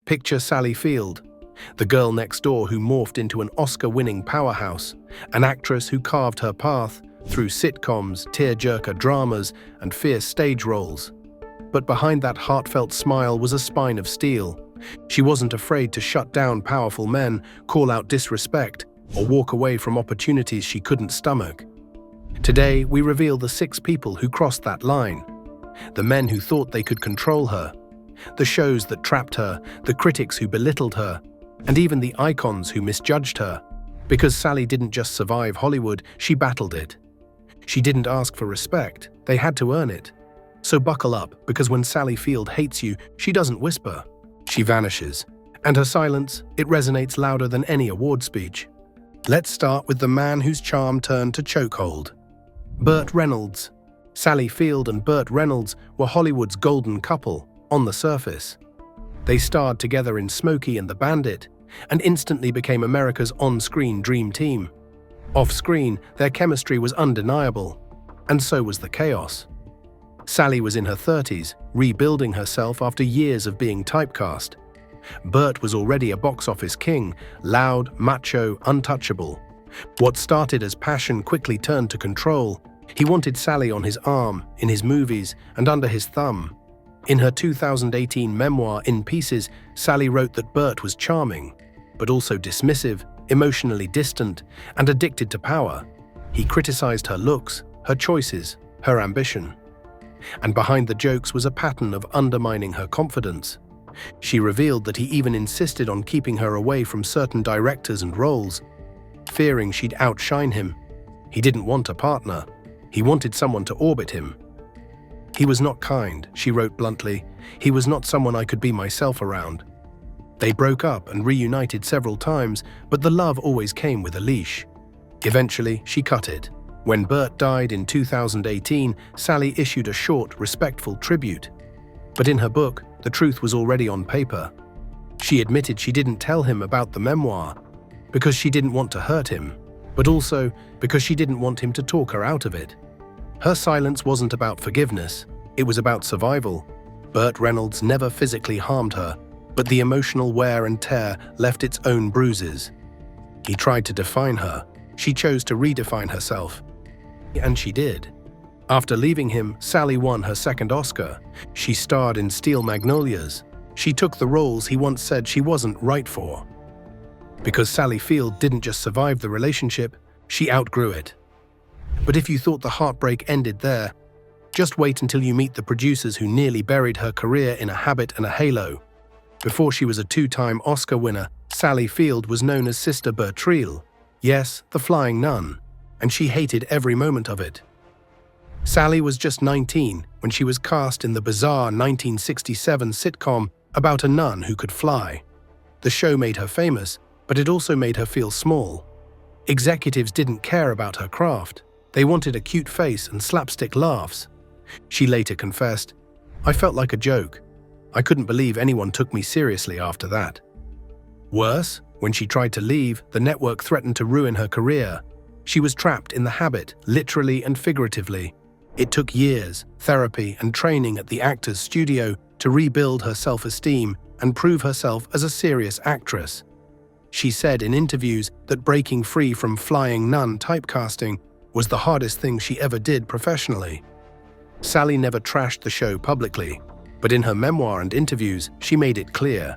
Picture Sally Field, the girl next door who morphed into an Oscar-winning powerhouse, an actress who carved her path through sitcoms, tearjerker dramas, and fierce stage roles. But behind that heartfelt smile was a spine of steel. She wasn't afraid to shut down powerful men, call out disrespect, or walk away from opportunities she couldn't stomach. Today, we reveal the 6 people who crossed that line. The men who thought they could control her, the shows that trapped her, the critics who belittled her, and even the icons who misjudged her. Because Sally didn't just survive Hollywood, she battled it. She didn't ask for respect, they had to earn it. So buckle up, because when Sally Field hates you, she doesn't whisper. She vanishes. And her silence, it resonates louder than any award speech. Let's start with the man whose charm turned to chokehold. Burt Reynolds. Sally Field and Burt Reynolds were Hollywood's golden couple, on the surface. They starred together in Smokey and the Bandit, and instantly became America's on-screen dream team. Off-screen, their chemistry was undeniable, and so was the chaos. Sally was in her 30s, rebuilding herself after years of being typecast. Burt was already a box office king, loud, macho, untouchable. What started as passion quickly turned to control. He wanted Sally on his arm, in his movies, and under his thumb. In her 2018 memoir, In Pieces, Sally wrote that Burt was charming, but also dismissive, emotionally distant, and addicted to power. He criticized her looks, her choices, her ambition. And behind the jokes was a pattern of undermining her confidence. She revealed that he even insisted on keeping her away from certain directors and roles, fearing she'd outshine him. He didn't want a partner. He wanted someone to orbit him. He was not kind, she wrote bluntly. He was not someone I could be myself around. They broke up and reunited several times, but the love always came with a leash. Eventually, she cut it. When Burt died in 2018, Sally issued a short, respectful tribute. But in her book, the truth was already on paper. She admitted she didn't tell him about the memoir because she didn't want to hurt him, but also because she didn't want him to talk her out of it. Her silence wasn't about forgiveness, it was about survival. Burt Reynolds never physically harmed her, but the emotional wear and tear left its own bruises. He tried to define her. She chose to redefine herself. And she did. After leaving him, Sally won her second Oscar. She starred in Steel Magnolias. She took the roles he once said she wasn't right for. Because Sally Field didn't just survive the relationship, she outgrew it. But if you thought the heartbreak ended there, just wait until you meet the producers who nearly buried her career in a habit and a halo. Before she was a 2-time Oscar winner, Sally Field was known as Sister Bertreel. Yes, the flying nun. And she hated every moment of it. Sally was just 19 when she was cast in the bizarre 1967 sitcom about a nun who could fly. The show made her famous, but it also made her feel small. Executives didn't care about her craft. They wanted a cute face and slapstick laughs. She later confessed, "I felt like a joke. I couldn't believe anyone took me seriously after that." Worse, when she tried to leave, the network threatened to ruin her career. She was trapped in the habit, literally and figuratively. It took years, therapy, and training at the actor's studio to rebuild her self-esteem and prove herself as a serious actress. She said in interviews that breaking free from flying nun typecasting was the hardest thing she ever did professionally. Sally never trashed the show publicly, but in her memoir and interviews, she made it clear.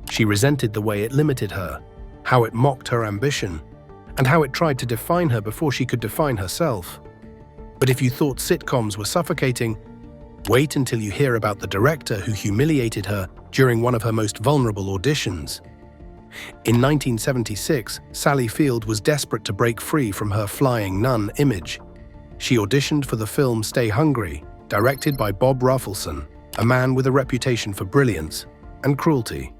She resented the way it limited her, how it mocked her ambition, and how it tried to define her before she could define herself. But if you thought sitcoms were suffocating, wait until you hear about the director who humiliated her during one of her most vulnerable auditions. In 1976, Sally Field was desperate to break free from her flying nun image. She auditioned for the film Stay Hungry, directed by Bob Rafelson, a man with a reputation for brilliance and cruelty.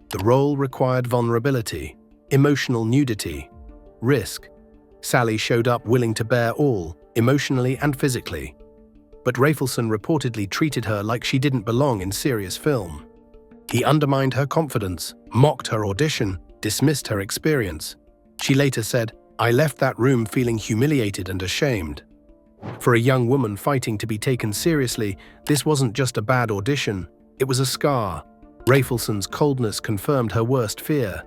The role required vulnerability, emotional nudity, risk. Sally showed up willing to bear all, emotionally and physically. But Rafelson reportedly treated her like she didn't belong in serious film. He undermined her confidence, mocked her audition, dismissed her experience. She later said, "I left that room feeling humiliated and ashamed." For a young woman fighting to be taken seriously, this wasn't just a bad audition, it was a scar. Rafelson's coldness confirmed her worst fear,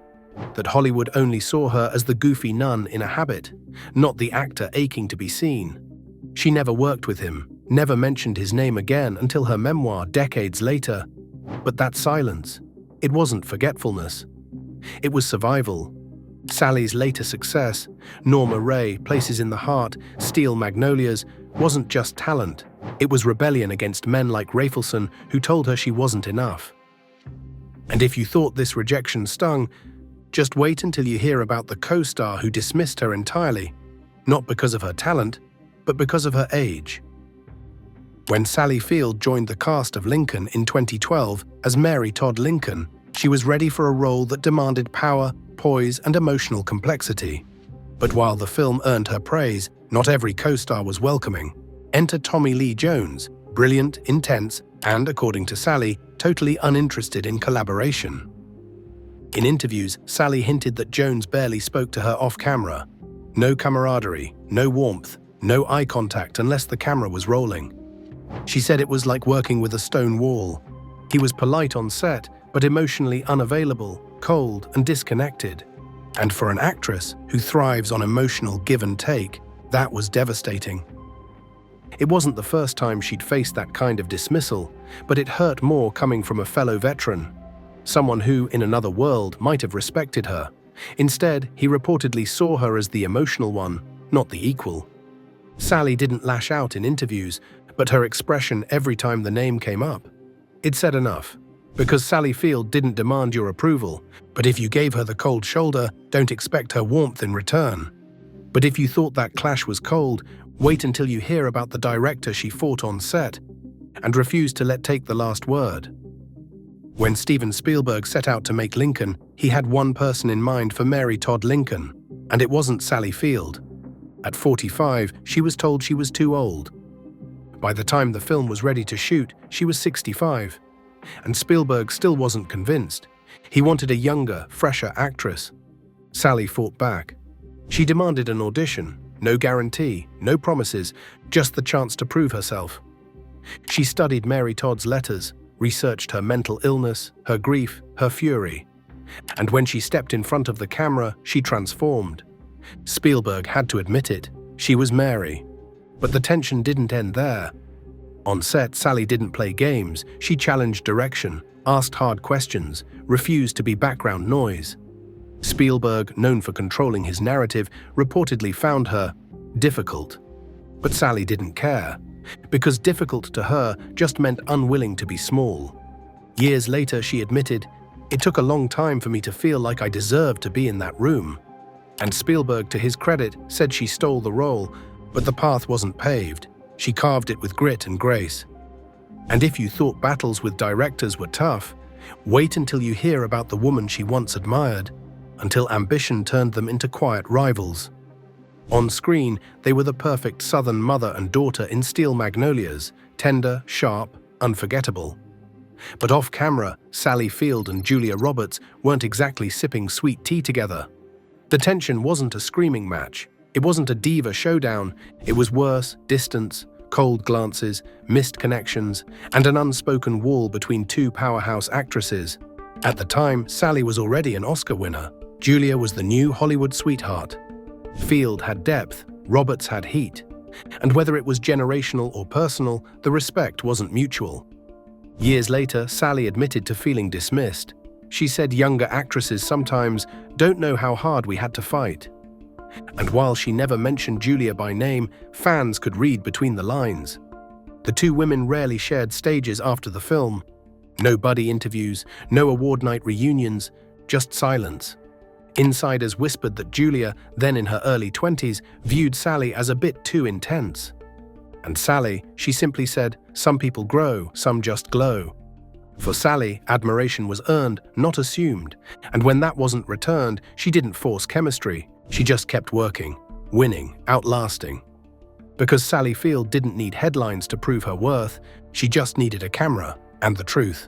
that Hollywood only saw her as the goofy nun in a habit, not the actor aching to be seen. She never worked with him, never mentioned his name again until her memoir decades later. But that silence, it wasn't forgetfulness. It was survival. Sally's later success, Norma Ray, Places in the Heart, Steel Magnolias, wasn't just talent. It was rebellion against men like Rafelson who told her she wasn't enough. And if you thought this rejection stung, just wait until you hear about the co-star who dismissed her entirely, not because of her talent, but because of her age. When Sally Field joined the cast of Lincoln in 2012 as Mary Todd Lincoln, she was ready for a role that demanded power, poise, and emotional complexity. But while the film earned her praise, not every co-star was welcoming. Enter Tommy Lee Jones, brilliant, intense, and, according to Sally, totally uninterested in collaboration. In interviews, Sally hinted that Jones barely spoke to her off-camera. No camaraderie, no warmth, no eye contact unless the camera was rolling. She said it was like working with a stone wall. He was polite on set, but emotionally unavailable, cold, and disconnected. And for an actress who thrives on emotional give and take, that was devastating. It wasn't the first time she'd faced that kind of dismissal, but it hurt more coming from a fellow veteran, someone who, in another world, might have respected her. Instead, he reportedly saw her as the emotional one, not the equal. Sally didn't lash out in interviews, but her expression every time the name came up, it said enough. Because Sally Field didn't demand your approval, but if you gave her the cold shoulder, don't expect her warmth in return. But if you thought that clash was cold, wait until you hear about the director she fought on set and refused to let take the last word. When Steven Spielberg set out to make Lincoln, he had one person in mind for Mary Todd Lincoln, and it wasn't Sally Field. At 45, she was told she was too old. By the time the film was ready to shoot, she was 65. And Spielberg still wasn't convinced. He wanted a younger, fresher actress. Sally fought back. She demanded an audition, no guarantee, no promises, just the chance to prove herself. She studied Mary Todd's letters, researched her mental illness, her grief, her fury. And when she stepped in front of the camera, she transformed. Spielberg had to admit it, she was Mary. But the tension didn't end there. On set, Sally didn't play games, she challenged direction, asked hard questions, refused to be background noise. Spielberg, known for controlling his narrative, reportedly found her difficult. But Sally didn't care, because difficult to her just meant unwilling to be small. Years later, she admitted, "It took a long time for me to feel like I deserved to be in that room." And Spielberg, to his credit, said she stole the role, but the path wasn't paved. She carved it with grit and grace. And if you thought battles with directors were tough, wait until you hear about the woman she once admired, until ambition turned them into quiet rivals. On screen, they were the perfect Southern mother and daughter in Steel Magnolias, tender, sharp, unforgettable. But off-camera, Sally Field and Julia Roberts weren't exactly sipping sweet tea together. The tension wasn't a screaming match. It wasn't a diva showdown. It was worse, distance, cold glances, missed connections, and an unspoken wall between two powerhouse actresses. At the time, Sally was already an Oscar winner. Julia was the new Hollywood sweetheart. Field had depth, Roberts had heat. And whether it was generational or personal, the respect wasn't mutual. Years later, Sally admitted to feeling dismissed. She said younger actresses sometimes don't know how hard we had to fight. And while she never mentioned Julia by name, fans could read between the lines. The two women rarely shared stages after the film. No buddy interviews, no award night reunions, just silence. Insiders whispered that Julia, then in her early 20s, viewed Sally as a bit too intense. And Sally, she simply said, "Some people grow, some just glow." For Sally, admiration was earned, not assumed. And when that wasn't returned, she didn't force chemistry. She just kept working, winning, outlasting. Because Sally Field didn't need headlines to prove her worth, she just needed a camera and the truth.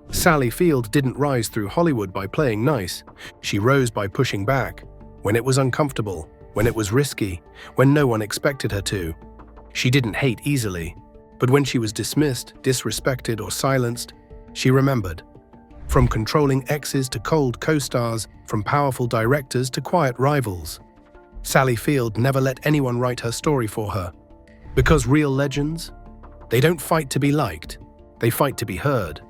Sally Field didn't rise through Hollywood by playing nice. She rose by pushing back, when it was uncomfortable, when it was risky, when no one expected her to. She didn't hate easily, but when she was dismissed, disrespected, or silenced, she remembered. From controlling exes to cold co-stars, from powerful directors to quiet rivals. Sally Field never let anyone write her story for her. Because real legends, they don't fight to be liked, they fight to be heard.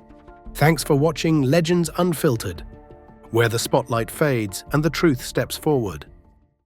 Thanks for watching Legends Unfiltered, where the spotlight fades and the truth steps forward.